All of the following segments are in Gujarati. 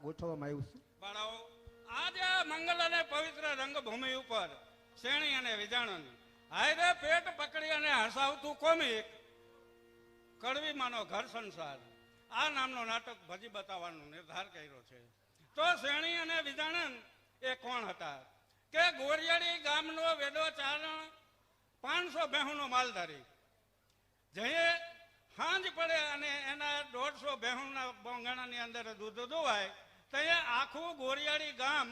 ગોઠવવામાં આવ્યું છે બાળાઓ આજે મંગલ અને પવિત્ર રંગભૂમિ ઉપર શેણી અને વિજાણન હાયરે પેટ પકડી અને હસાવતું કોમિક કડવીમાંનો ઘર સંસાર આ નામનો નાટક ભજી બતાવવાનો નિર્ધાર કર્યો છે. તો શેણી અને વિજાણન એ કોણ હતા કે ગોરિયાળી ગામનો વેડો ચારણ 500 બેહુનો માલધારી જે સાંજ પડે અને એના 150 બેહુના બોંગાણાની અંદર દૂધ દોવાય ત્યાં આખું ગોરિયાળી ગામ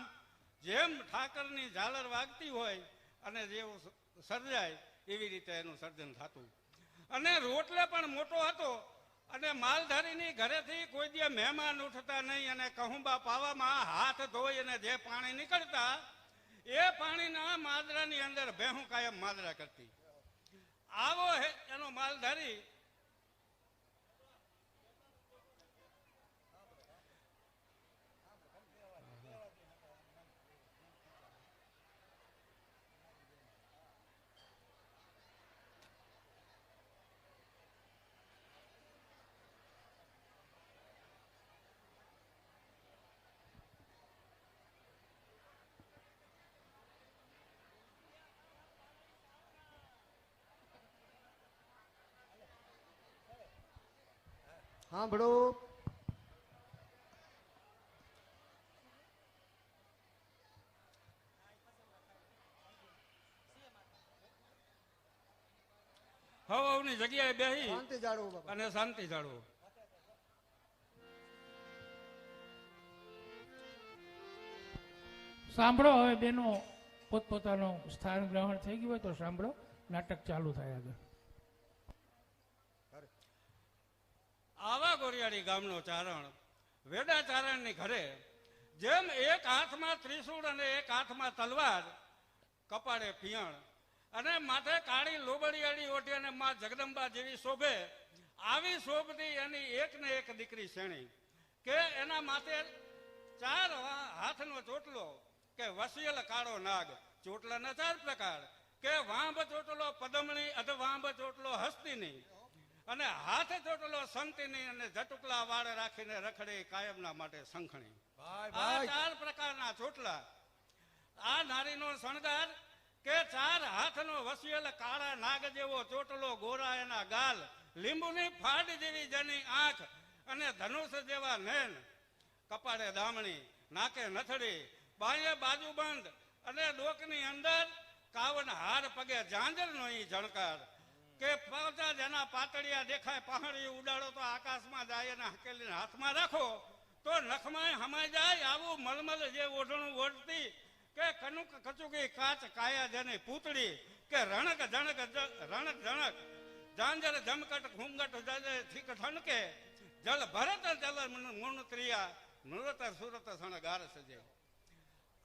જેમ ઠાકરની ઝાલર વાગતી હોય અને જેવું સર્જાય એવી રીતે એનું સર્જન થતું. અને રોટલે પણ મોટો હતો અને માલધારીની ઘરેથી કોઈ દી મહેમાન ઉઠતા નહીં અને કહુંબા પાવામાં હાથ ધોઈ અને જે પાણી નીકળતા એ પાણીના માદરાની અંદર ભેહું કાયમ માદરા કરતી. આવો એનો માલધારી સાંભળો. હવની જગ્યાએ બેહી શાંતિ જાળવો અને શાંતિ જાળવો. સાંભળો. હવે બેનો પોતપોતાનો સ્થાન ગ્રહણ થઈ ગયું હોય તો સાંભળો. નાટક ચાલુ થાય આગળ. આવા ગોરિયાળી ગામનો ચારણ વેડા ચારણની ઘરે જેમ એક હાથમાં ત્રિશૂળ અને એક હાથમાં તલવાર, કપાળે પિયણ અને માથે કાળી લોબડિયાળી ઓઢી અને માં જગદંબા જેવી શોભે, આવી શોભતી એની એક ને એક દીકરી શેણી કે એના માથે 4 હાથનો ચોટલો કે વસિયલ કાળો નાગ, ચોટલાના 4 પ્રકાર કે વાંભ ચોટલો પદમણી, અધવાંભ ચોટલો હસ્તીની અને હાથ ચોટલો સંતીની અને જટુકલા વાળ રાખીને રખડે કાયમના માટે શંખણી. આ 4 પ્રકારના ચોટલા. આ નારીનો શણગાર કે 4 હાથનો વસિયલ કાળા નાગ જેવો ચોટલો, ગોરા એના ગાલ, લીંબુની ફાડ જેવી જેની આંખ અને ધનુષ જેવા નેન, કપાળે દામણી, નાકે નથડી, બાંયે બાજુબંધ અને ડોકની અંદર કાવન હાર, પગે ઝાંઝરનો ઈ જણકાર કે પાછા જેના પાતળિયા દેખાય, પહાડી ઉડાડો તો આકાશમાં જાય અને હકેલીને હાથમાં રાખો તો નખમાં હમાઈ જાય, આવું મલમલ જે ઓઢણું ઓઢતી કે કનુક કચુકી કાચ કાયા જેની પૂતળી કે રણક જણક રણક જણક, ઝાંઝર જમકટ ઘૂંઘટ ઠીક ઠનકે, જલ ભરત જલ મુણત્રિયા, નૃત સુરત શણગાર સજે.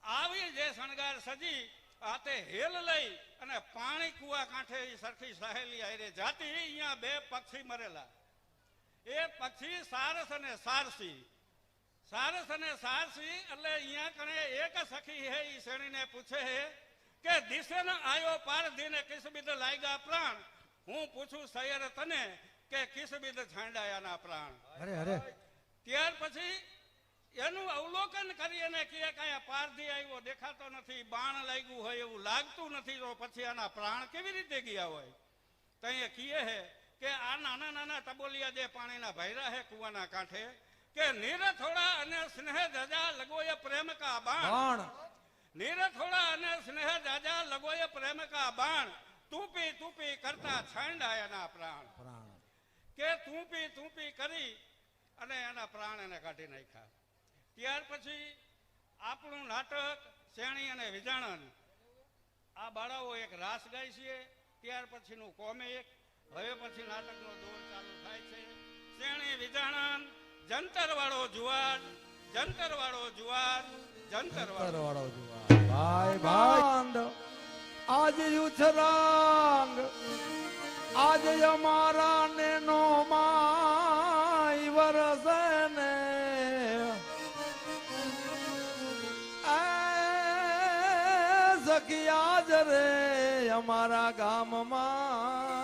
આવી જે શણગાર સજી આતે હેલ લઈ અને પાણી કુવા કાંઠે સરખી સહેલી આયરે જાતી. અહીંયા 2 પક્ષી મરેલા. એ પક્ષી સારસ અને સારસી. સારસ અને સારસી એટલે અહીંયા કણે એક સખી હે, ઈ શેણીને પૂછે હે કે દિશે ન આયો પારધીને કિસબિદ લાગ્યા પ્રાણ, હું પૂછું સૈયર તને કે કિસબિદ છાંડાયાના પ્રાણ. અરે અરે ત્યાર પછી એનું અવલોકન કરી અને કહે કે પારધી આવ્યો દેખાતો નથી, બાણ લાગ્યું હોય એવું લાગતું નથી, તો પછી આના પ્રાણ કેવી રીતે ગયા હોય? તો અહીંયા કહે હે કે આ નાના નાના ટબોલિયા જે પાણીના ભૈરા હે કુવાના કાંઠે કે નીર થોડા અને સ્નેહ જાજા લગોય પ્રેમ કા બાણ, નીર થોડા અને સ્નેહ જાજા લગોય પ્રેમ કા બાણ, તૂપી તૂપી કરતા છાંડાયાના પ્રાણ. કે તૂપી કરી અને એના પ્રાણ એને કાઢી નાખ્યા. ત્યાર પછી આપણું નાટક શેણી અને વિજાણન, આ બાળાઓ એક રાસ ગાય છે. ત્યાર પછીનું કોમિક, હવે પછી નાટકનો દોર ચાલુ થાય છે. શેણી વિજાણન, જંતર વાળો જુવાર, જંતર વાળો જુવાર, જંતર વાળો જુવાર. ભાઈ ભાઈ આજ યુછરાંગ, આજ અમારા ને નો માય વરસે ને, સખી આજ રે અમારા ગામમાં,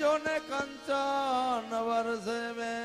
જોને કંચન વરસે મેં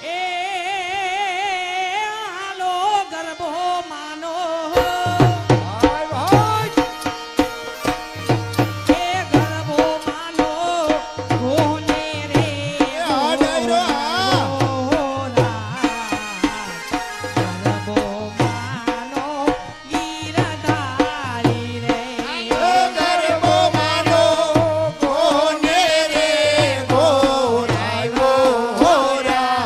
એ હાલો ગરબો માનો ભાઈ ભાઈ એ ગરબો માનો કોને રે હા, ડાયરો, હા. ગરબો માનો ગીરધારી રે ગરબો માનો કોને રે ગોરાયો હોરા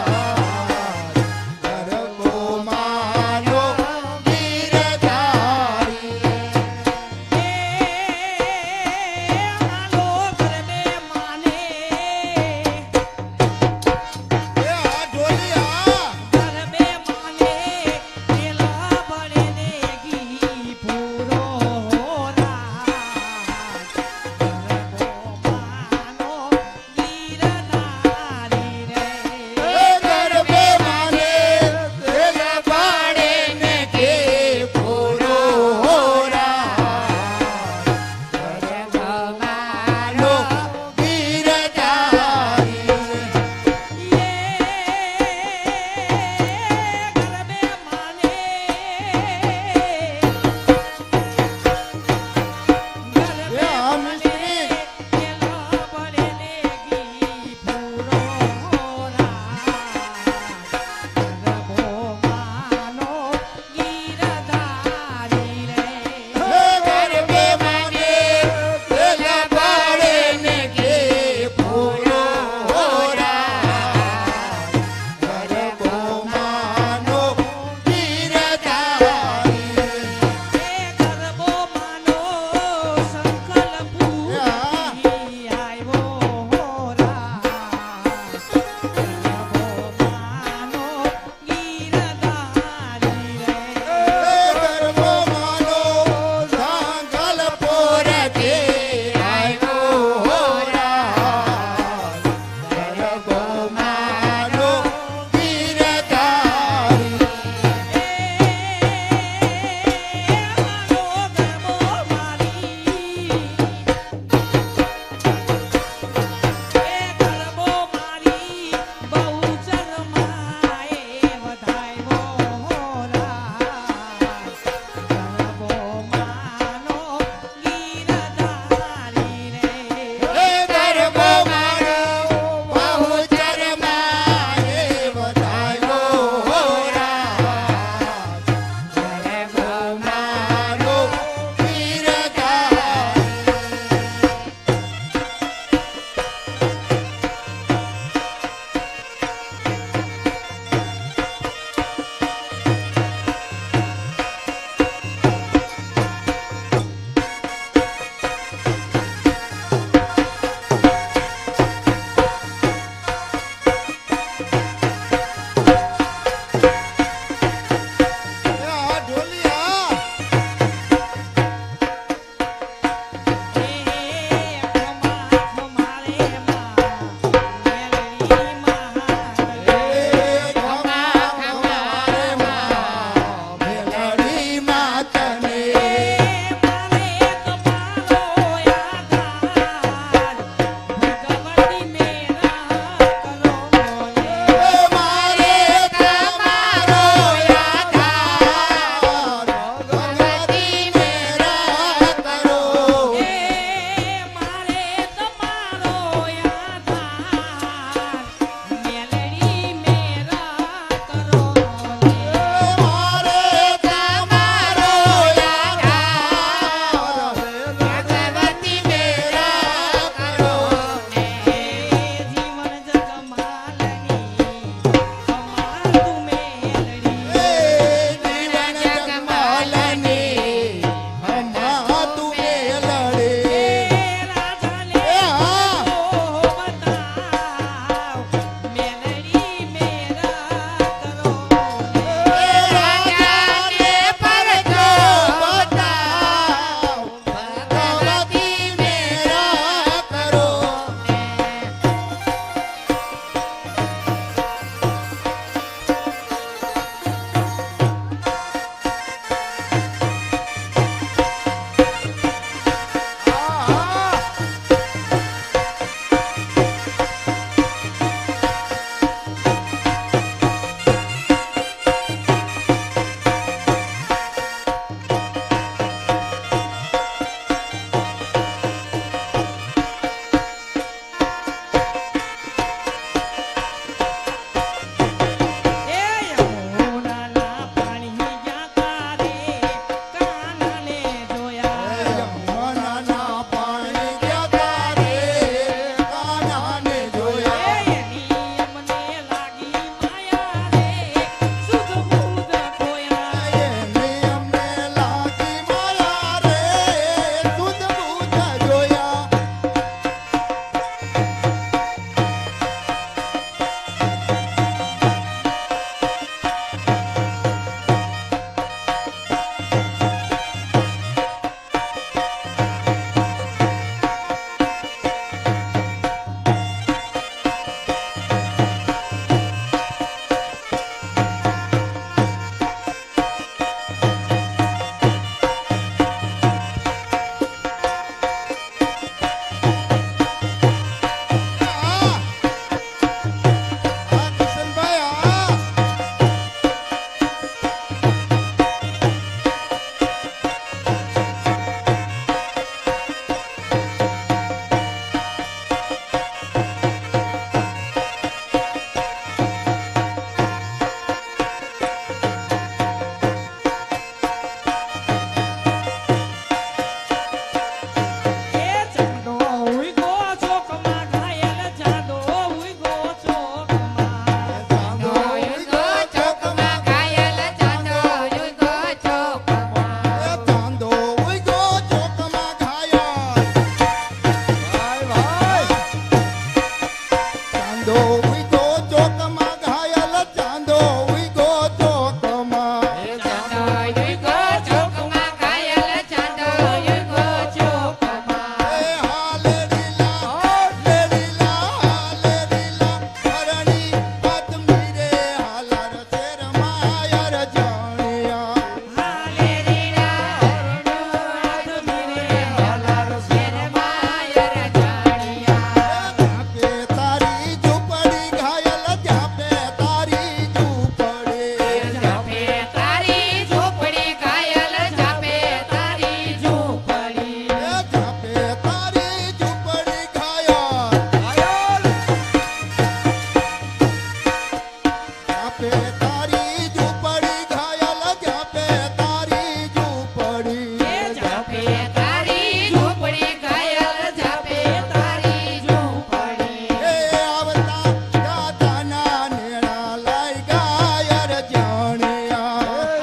જાપે તારી ઝૂંપડી ઘાયલ જાપે તારી ઝૂંપડી એ જાપે તારી ઝૂંપડી ઘાયલ જાપે તારી ઝૂંપડી એ આવતા દાદાના નેણા લાઈ ગાયર જાણ્યા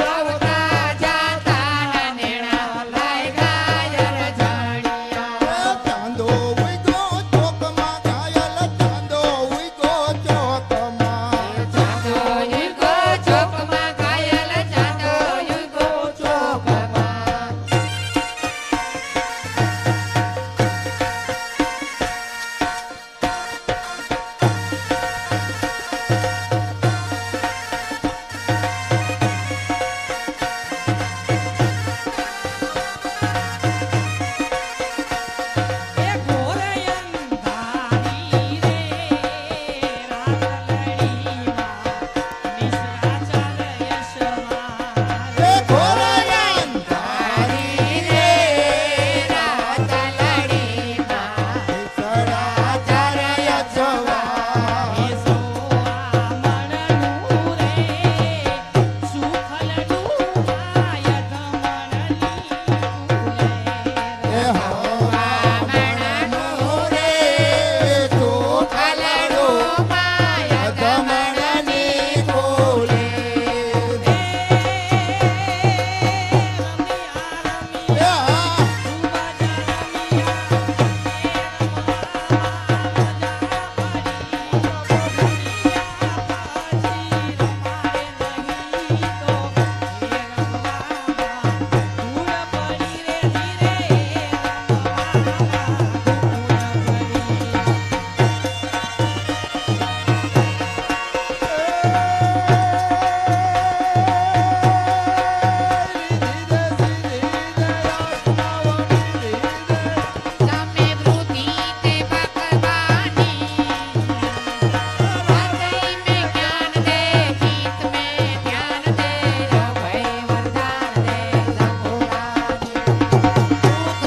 આવતા જાતા નેણા લાય ગાયર જાણ્યા ચાંદો ઉઈગો ચોકમાં ઘાયલ ચાંદો ઉઈગો ચોકમાં ચાંદો યુગો ચોકમાં ઘાયલ ચાંદો યુગો ચોકમાં એ ઘોરયન ધારી રે રાતલડીમાં નિસરા ચાલ યશમાં એ ઘોરયન ધારી રે રાતલડીમાં સડા ચારય જવા એ સોઆ મણનું રે સુખલડું માય ધમણલી એ હવા મણનું રે ચોખલડો માય ધમણની બોલે એ હા તમે વૃદ્ધિ તે ભગવાની હૃદય में ज्ञान दे गीत में ध्यान दे अभय वरदान दे संपूर्णानि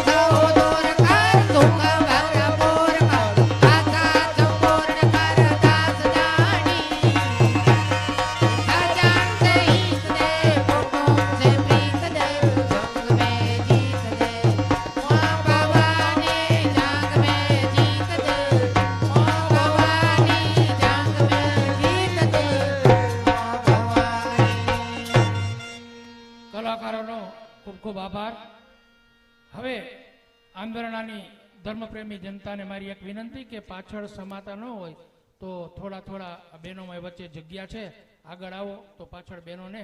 दुख दूर कर दुख भरपूर कर आशा संपूर्ण कर दास जानी खजान से ईश दे कुटुंब से प्रीत दे जंग में जीत दे माँ भवानी जंग में जीत दे माँ भवानी जंग में जीत दे माँ भवानी કલાકારોનો ખૂબ ખૂબ આભાર. હવે આંદોલનની ધર્મપ્રેમી જનતાને મારી એક વિનંતી કે પાછળ સમાતા ન હોય તો થોડા બહેનોમાં વચ્ચે જગ્યા છે, આગળ આવો તો પાછળ બહેનોને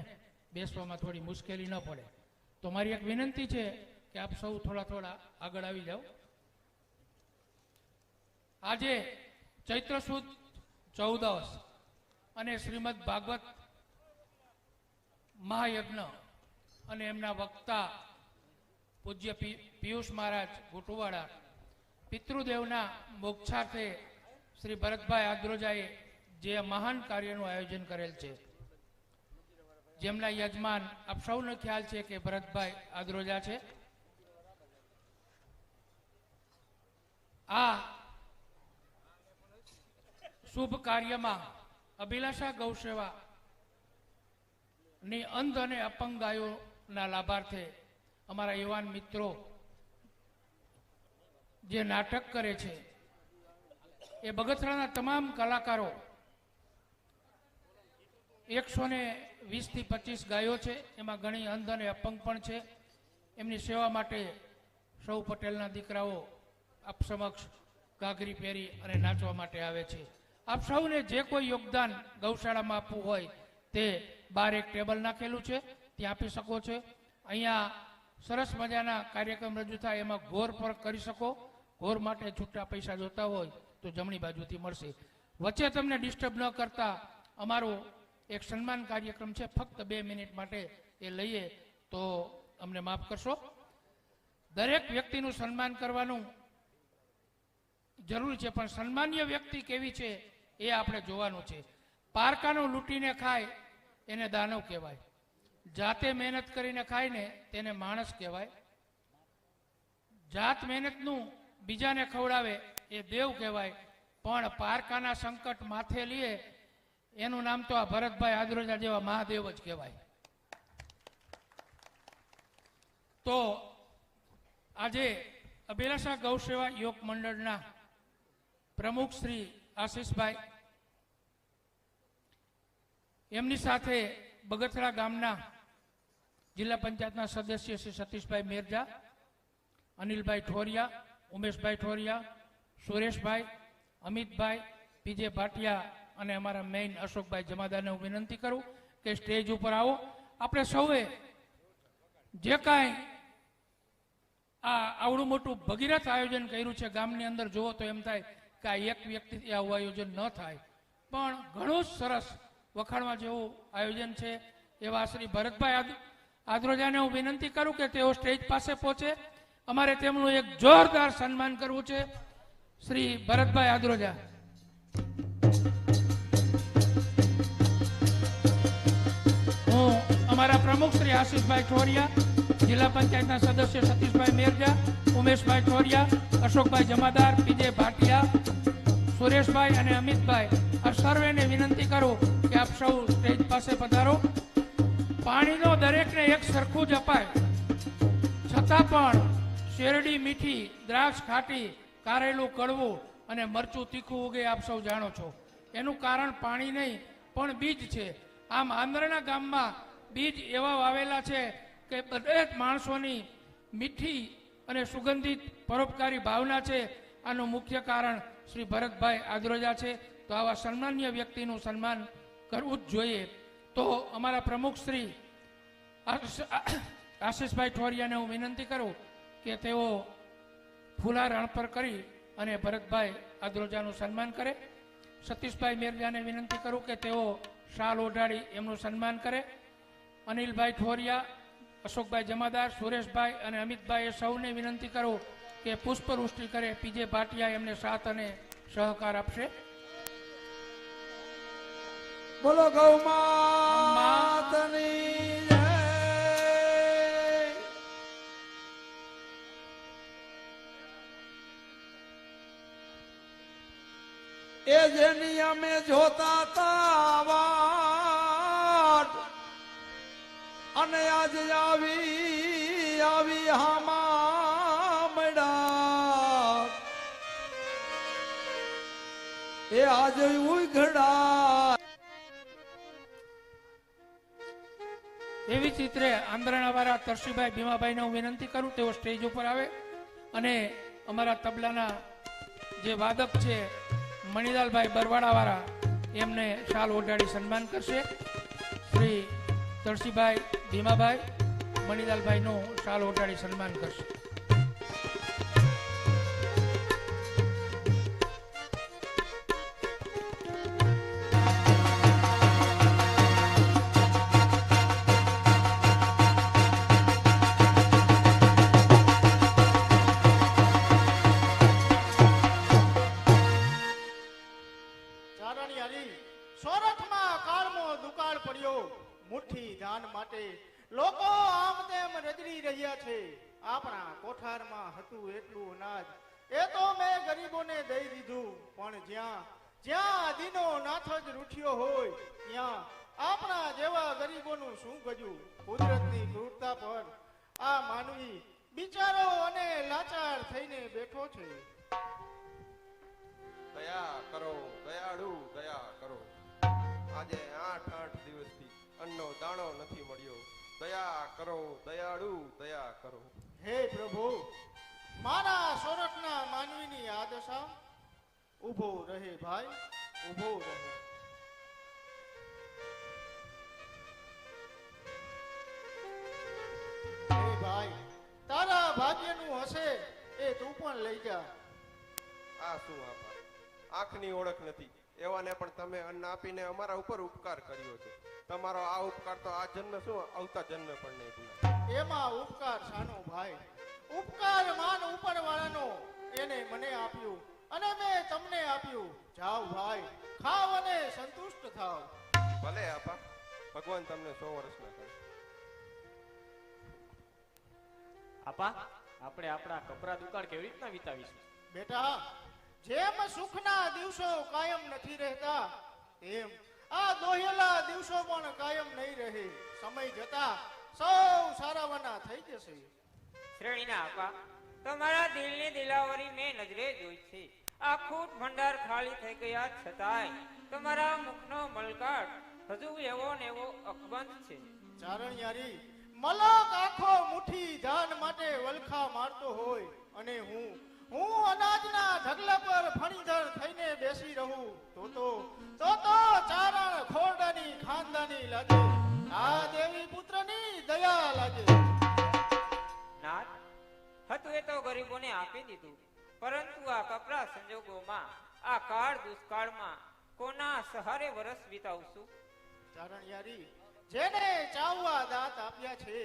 બેસવામાં થોડી મુશ્કેલી ન પડે. તો મારી એક વિનંતી છે કે આપ સૌ થોડા આગળ આવી જાઓ. આજે ચૈત્ર સુદ 14 અને શ્રીમદ ભાગવત મહાયજ્ઞ અને એમના વક્તા પૂજ્ય પિયુષ મહારાજ ગોટુવાડા પિતૃદેવના મોક્ષાર્થે શ્રી ભરતભાઈ આદ્રોજાએ જે મહાન કાર્યનું આયોજન કરેલ છે, જેમના યજમાન આપ સૌને ખ્યાલ છે કે ભરતભાઈ આદ્રોજા છે. આ શુભ કાર્યમાં અભિલાષા ગૌસેવા ની અંધ અને અપંગ ગાયોના લાભાર્થે અમારા યુવાન મિત્રો જે નાટક કરે છે એ બગસરાના તમામ કલાકારો 120 થી 25 ગાયો છે, એમાં ઘણી અંધ અને અપંગ પણ છે. એમની સેવા માટે સૌ પટેલના દીકરાઓ આપ સમક્ષ ઘાઘરી પહેરી અને નાચવા માટે આવે છે. આપ સૌને જે કોઈ યોગદાન ગૌશાળામાં આપવું હોય તે બહાર એક ટેબલ નાખેલું છે, ત્યાં આપી શકો છો. અહીંયા સરસ મજાના કાર્યક્રમ રજૂ થાય, એમાં ઘોર પર કરી શકો. ઘોર માટે છૂટા પૈસા જોતા હોય તો જમણી બાજુથી મળશે. વચ્ચે તમને ડિસ્ટર્બ ન કરતા અમારો એક સન્માન કાર્યક્રમ છે, ફક્ત 2 મિનિટ માટે એ લઈએ તો અમને માફ કરશો. દરેક વ્યક્તિનું સન્માન કરવાનું જરૂરી છે, પણ સન્માનીય વ્યક્તિ કેવી છે એ આપણે જોવાનું છે. પારકાનું લૂંટીને ખાય એને દાનવ કહેવાય, જાતે મહેનત કરીને ખાય ને તેને માણસ કહેવાય, જાત મહેનતનું બીજાને ખવડાવે એ દેવ કહેવાય, પણ પારકાના સંકટ માથે લીએ એનું નામ તો આ ભરતભાઈ આદરોજા જેવા મહાદેવ જ કહેવાય. તો આજે અભિલાષા ગૌસેવા યોગ મંડળના પ્રમુખ શ્રી આશીષભાઈ, એમની સાથે બગથરા ગામના જિલ્લા પંચાયતના સદસ્ય શ્રી સતીશભાઈ મેરજા, અનિલભાઈ ઠોરિયા, ઉમેશભાઈ ઠોરિયા, સુરેશભાઈ, અમિતભાઈ, પીજે ભાટિયા અને અમારા મેઇન અશોકભાઈ જમાદારને હું વિનંતી કરું કે સ્ટેજ ઉપર આવો. આપણે સૌએ જે કાંઈ આવડું મોટું ભગીરથ આયોજન કર્યું છે ગામની અંદર, જુઓ તો એમ થાય કે આ એક વ્યક્તિથી આવું આયોજન ન થાય, પણ ઘણું સરસ વખાણવા જેવું આયોજન છે. એવા શ્રી ભરતભાઈ આદરોજાને હું વિનંતી કરું કે તેઓ સ્ટેજ પાસે પહોંચે. અમારે તેમનું એક જોરદાર સન્માન કરવું છે. શ્રી ભરતભાઈ આદરોજા. હું અમારા પ્રમુખ શ્રી આશીષભાઈ ઠોરિયા, જિલ્લા પંચાયતના સદસ્ય સતીશભાઈ મેરજા, ઉમેશભાઈ ઠોરિયા, અશોકભાઈ જમાદાર, પીજે ભાટિયા, સુરેશભાઈ અને અમિતભાઈ, આ સર્વેને વિનંતી કરું કે આપ સૌ સ્ટેજ પાસે પધારો. પાણીનો દરેકને એક સરખું જ અપાય, છતાં પણ શેરડી મીઠી, દ્રાક્ષ ખાટી, કારેલું કડવું અને મરચું તીખું ઉગે આપ સૌ જાણો છો. એનું કારણ પાણી નહીં પણ બીજ છે. આમ આંધ્રના ગામમાં બીજ એવા વાવેલા છે કે દરેક માણસોની મીઠી અને સુગંધિત પરોપકારી ભાવના છે. આનું મુખ્ય કારણ શ્રી ભરતભાઈ આદરોજા છે. તો આવા સન્માનીય વ્યક્તિનું સન્માન કરવું જ જોઈએ. તો અમારા પ્રમુખ શ્રી આશીષભાઈ ઠોરિયાને હું વિનંતી કરું કે તેઓ ફુલાર અણપર કરી અને ભરતભાઈ આદરોજાનું સન્માન કરે. સતીશભાઈ મેરજાને વિનંતી કરું કે તેઓ શાલ ઓઢાડી એમનું સન્માન કરે. અનિલભાઈ ઠોરિયા, અશોકભાઈ જમાદાર, સુરેશભાઈ અને અમિતભાઈ સૌને વિનંતી કરું કે પુષ્પવૃષ્ટિ કરે. પીજે ભાટિયા એમને સાથ અને સહકાર આપશે. બોલો ગૌ માતની જય. એ જેની અમે જોતા તા વાટ, અને આજે આવી હામા મળ્યા. એ આજે ઉઘડા. એવી જ રીતે આંધ્રણાવાળા તરસીભાઈ ભીમાભાઈને હું વિનંતી કરું તેઓ સ્ટેજ ઉપર આવે અને અમારા તબલાના જે વાદક છે મણિલાલભાઈ બરવાડાવાળા એમને શાલ ઓઢાડી સન્માન કરશે. શ્રી તરસીભાઈ ભીમાભાઈ મણિલાલભાઈનું શાલ ઓઢાડી સન્માન કરશે. મુઠ્ઠી ધાન માટે લોકો આમ તેમ રજડી રહ્યા છે. આપણા કોઠારમાં હતું એટલું અનાજ, એ તો મેં ગરીબોને દઈ દીધું. પણ જ્યાં દીનો નાથ જ રૂઠ્યો હોય ત્યાં આપણા જેવા ગરીબોનું શું ગજું. કુદરતની ક્રૂરતા પર આ માનવી બિચારો અને લાચાર થઈને બેઠો છે. દયા કરો દયાળુ, દયા કરો. આજે 8 દિવસથી અન્નનો દાણો નથી મળ્યો. દયા કરો દયાળુ, દયા કરો. હે પ્રભુ, મારા સોરઠના માનવીની આ દશા. ઊભો રહે ભાઈ, ઊભો રહે. હે ભાઈ, તારા ભાગ્યનું હશે એ તું પણ લઈ જા. આ શું આપા, આંખની ઓળખ નથી એવાને પણ તમે અન્ન આપીને અમારા ઉપર ઉપકાર કર્યો છે. તમારો આ ઉપકાર તો આ જન્મ શું આવતા જન્મ પણ નહીં ભૂલાય. એમાં ઉપકાર શાનો ભાઈ? ઉપકાર માન ઉપરવાળાનો. એને મને આપ્યું અને મેં તમને આપ્યું. જાઓ ભાઈ, ખાવ અને સંતુષ્ટ થાવ. ભલે આપા, ભગવાન તમને 100 વર્ષના કરે. આપા, આપણે આપણા કપરા દુકાળ કેવી રીતના વિતાવીશું? બેટા, જેમ સુખના દિવસો કાયમ નથી રહેતા, તેમ આ દોહેલા દિવસો પણ કાયમ નહીં રહે. સમય જતા સૌ સારાવાના થઈ જશે. શ્રેણીના આપા, તમારા દિલની દિલાવરી મેં નજરે જોઈ છે. આખું ભંડાર ખાલી થઈ ગયા છતાંય તમારા મુખનો મલકાટ હજુ એવો ને એવો અકબંધ છે. ચારણિયારી, મલક આખો મુઠ્ઠી ધાન માટે વલખા મારતો હોય અને હું અનાજના ઢગલા પર ફણીધર થઈને બેસી રહું તો ચારણ ખોરડાની ખાનદાની લાગે. આ દેવી પુત્રની દયા લાગે. નાથ, હતું એ તો ગરીબોને આપી દીધું, પરંતુ આ કપરા સંજોગોમાં, આ કાળ દુષ્કાળમાં કોના સહારે વરસ વિતાવશું? ચારણિયારી, જેને ચાવવા દાંત આપ્યા છે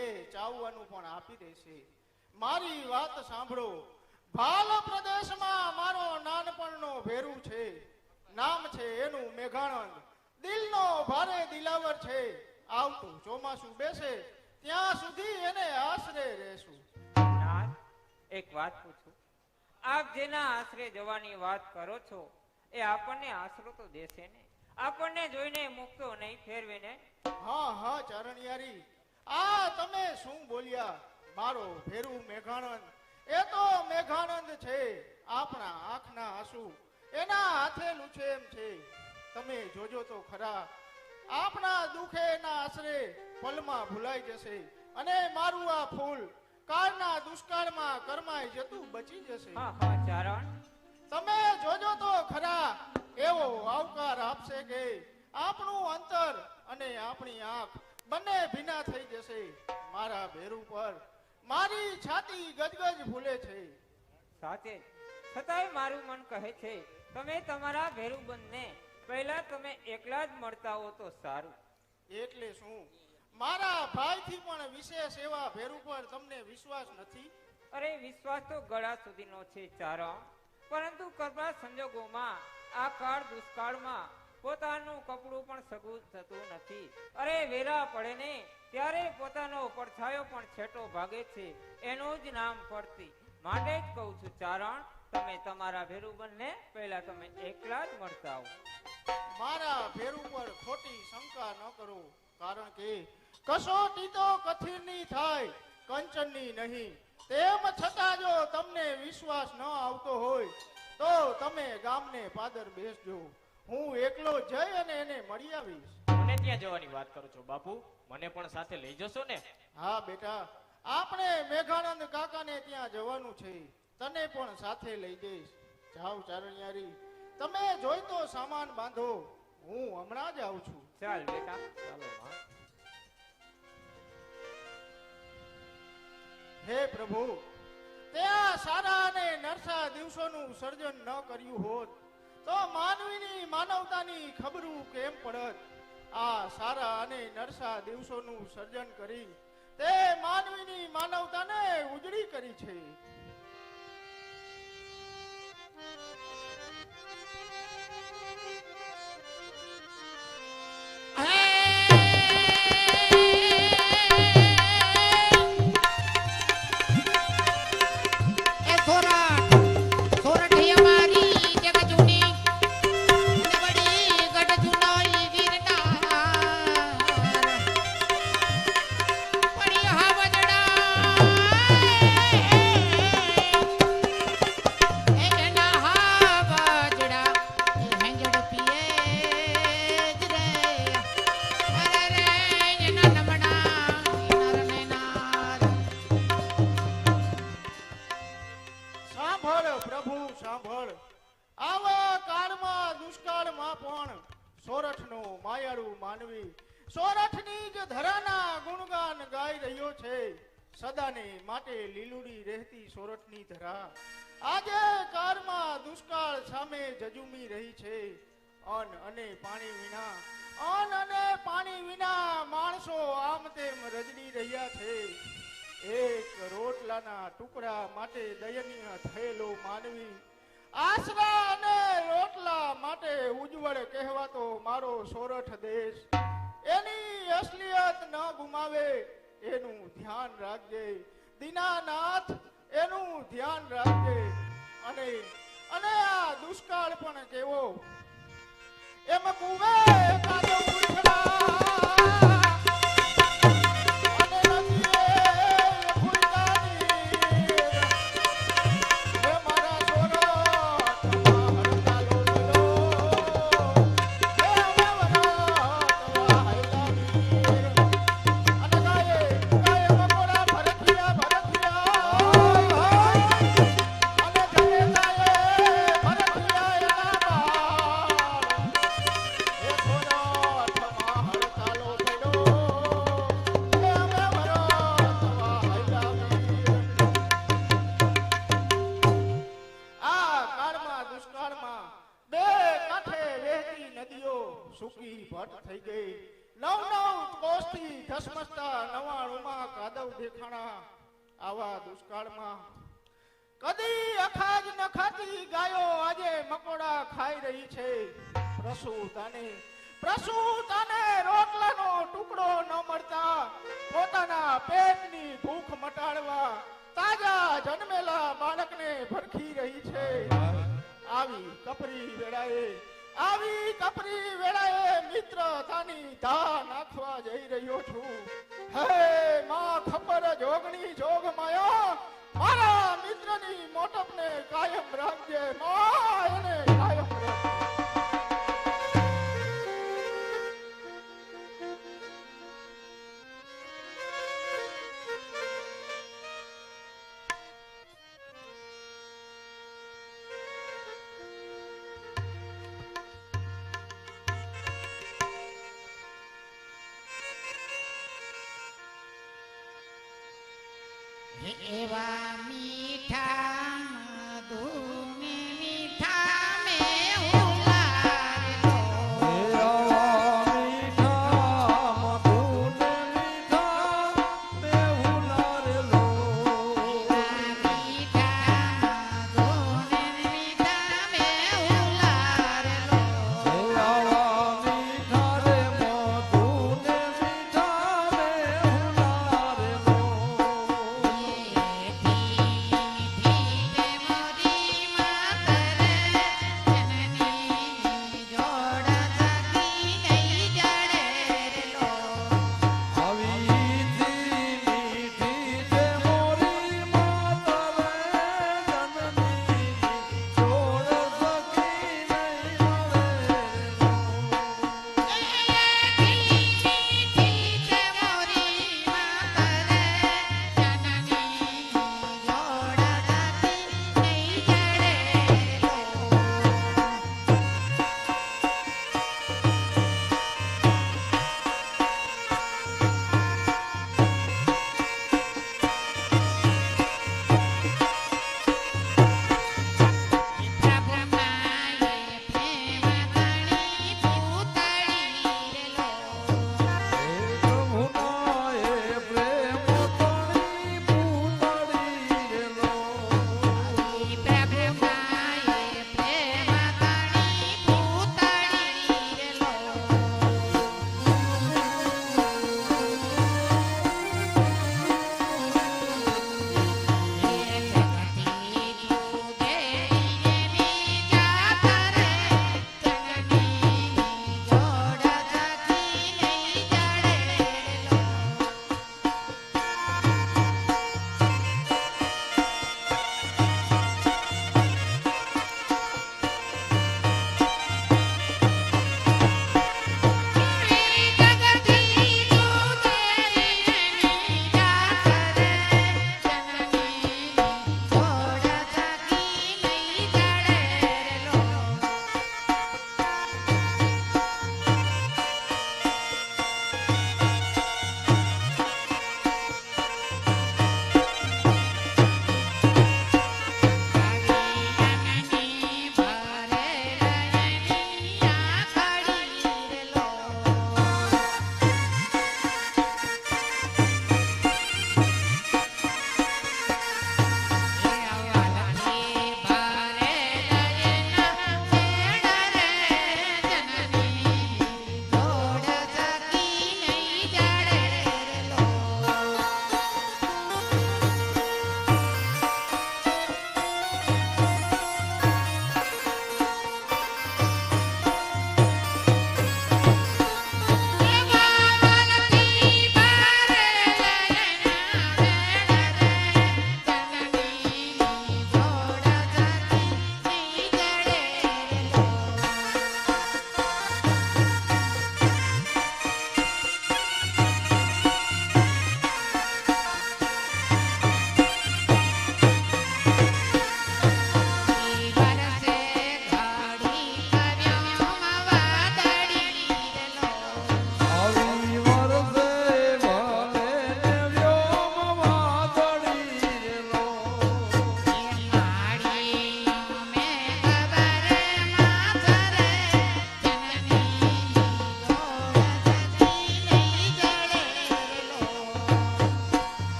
એ ચાવવાનું પણ આપી દેશે. મારી વાત સાંભળો. ભાલ પ્રદેશમાં મારો નાનપણનો ભેરું છે. નામ છે એનું મેઘાણંદ. દિલનો ભારે દિલાવર છે. આવતું ચોમાસું બેસે ત્યાં સુધી એને આશરે રહેશું. નાથ, એક વાત પૂછું. આપ જેના આશરે જવાની વાત કરો છો એ આપણને આશરો તો દેશે ને? આપણને જોઈને મુકતો નહીં ફેરવે ને? હા ચારણિયારી, આ તમે શું બોલ્યા? મારો ભેરું મેઘાણંદ એ તો મેઘાણંદ છે. આપણા આંખના આંસુ એના હાથે લૂછે એમ છે. તમે જોજો તો ખરા, આપણા દુખે એના આશરે પલમાં ભૂલાઈ જશે અને મારું આ ફૂલ કાળના દુષ્કાળમાં કરમાઈ જતું બચી જશે. હા ચારણ, તમે જોજો તો ખરા, એવો આવકાર આપશે કે આપણું અંતર અને આપણી આંખ બંને ભીના થઈ જશે. મારા ભેરું પર મારી છાતી ગજગજ ભૂલે છે. સાચે છતાંય મારું મન કહે છે તમે તમારા ભેરુબંધને પહેલા તમે એકલા જ મળતા હો તો સારું. એટલે શું, મારા ભાઈથી પણ વિશેષ એવા ભેરું પર તમને વિશ્વાસ નથી? અરે વિશ્વાસ તો ગળા સુધીનો છે ચારણ, પરંતુ કપરા સંજોગોમાં, આ કાળ દુષ્કાળમાં પોતાનું કપડું પણ સગું થતું નથી. અરે વેલા પડે ને ત્યારે પોતાનો પડછાયો પણ છેટો ભાગે છે. એનું જ નામ પડતી. માટે જ કહું છું ચારણ, તમે તમારા ભેરુબંધને પહેલા તમે એકલા જ મળતા હો. મારા ભેરું પર ખોટી શંકા ન કરો, કારણ કે કસોટી તો કથિરની થાય, કંચનની નહીં. તેમ છતાં જો તમને વિશ્વાસ ન આવતો હોય તો તમે ગામને પાદર બેસજો. હું એકલો જઈ અને એને મળી આવીશ. મને ત્યાં જવાની વાત કરો છો બાપુ? મને પણ સાથે લઈ જશો ને? હા બેટા, આપણે મેઘાનંદ કાકાને ત્યાં જવાનું છે. તને પણ સાથે લઈ જઈશ. જાઓ ચારણિયારી, તમે જોઈ તો સામાન બાંધો. હું હમણાં જ આવું છું. ચાલ બેટા. ચાલો માં. હે પ્રભુ, ત્યાં સારા અને નરસા દિવસોનું સર્જન ન કર્યું હોત તો માનવીની માનવતાની ખબરું કેમ પડત? આ સારા અને નરસા દિવસોનું સર્જન કરી તે માનવીની માનવતાને ઉજળી કરી છે. સદાને માટે લીલુડી રહેતી સોરઠની ધરા આજે કાળમાં દુષ્કાળ સામે જજુમી રહી છે. અન્ન અને પાણી વિના માણસો આમ તેમ રજડી રહ્યા છે. એક રોટલાના ટુકડા માટે દયનીય થયેલો માનવી આશરા અને રોટલા માટે ઉજ્જવળ કહેવાતો મારો સોરઠ દેશ એની અસલિયત ન ગુમાવે એનું ધ્યાન રાખજે. દીનાનાથ, એનું ધ્યાન રાખજે. અને આ દુષ્કાળ પણ કેવો, એમ કુવે કાદવ ઉછળા અને નદીએ ફૂલદાની હે મારા સોરો હરતાલો ચલો હે અમે વરાતવા હૈલાવીર અને ગાયે ગાયે મકોડા ભરખિયા ભરખિયા અને જમે ગાયે ભરખિયા એના બાળ હે સોરો અઠમા હરતાલો ચલો હે અમે વરાતવા હૈલાવીર આ કાળમાં દુષ્કાળમાં બે કાંઠે વહેતી નદીઓ સૂકી ભટ થઈ ગઈ નવ કોસથી ધસમસતા નવાણુંમાં કાદવ દેખાણા આવા દુષ્કાળમાં કદી અખાજ ન ખાતી ગાયો આજે મકોડા ખાઈ રહી છે પ્રસૂતાને રોટલાનો ટુકડો ન મળતા પોતાના પેટની ભૂખ મટાડવા તાજા જન્મેલા બાળકને ભરખી રહી છે આવી કપરી વેળાએ મિત્રતાની ધા નાખવા જઈ રહ્યો છું હે માં ખબર જોગણી જોગ માયા મારા મિત્રની મોટપને કાયમ રાખજે માં એને કાયમ રાખજે એવા મીઠા મધુને મીઠા મેં ઉલારેલો મીઠા મધુને મીઠા મેહુલારેલો એવા મીઠા મધુને મીઠા મેં ઉલારેલો આવા મીઠા રે મધુને મીઠા મેહુલારેલો એથી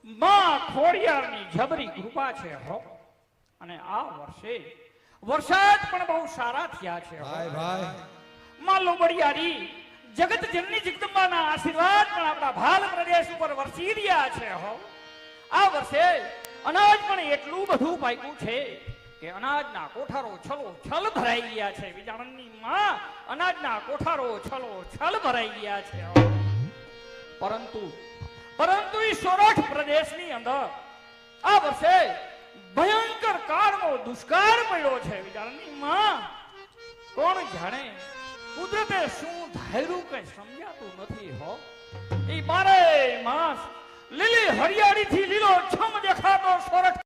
માં ખોડિયારની જબરી કૃપા છે હો. અને આ વર્ષે વરસાદ પણ બહુ સારા થયા છે હો. ભાઈ ભાઈ માં લોબડિયારી જગત જનની જગદંબાના આશીર્વાદ પણ આપણા ભાલ પ્રદેશ ઉપર વરસી રહ્યા છે હો. આ વર્ષે અનાજ પણ એટલું બધું પાક્યું છે કે અનાજના કોઠારો છલો છલ ભરાઈ ગયા છે. વિજાણનની માં અનાજના કોઠારો છલો છલ ભરાઈ ગયા છે હો. પરંતુ ઈ સૌરાષ્ટ્ર પ્રદેશની અંદર આ વર્ષે ભયંકર કાળનો દુષ્કાળ પડ્યો છે. વિજાણનની માં કોણ જાણે કુદરતે શું ધાર્યું કઈ સમજાતું નથી હો. એ બારે માસ લીલી હરિયાળીથી લીલો છમ દેખાતો સોરઠ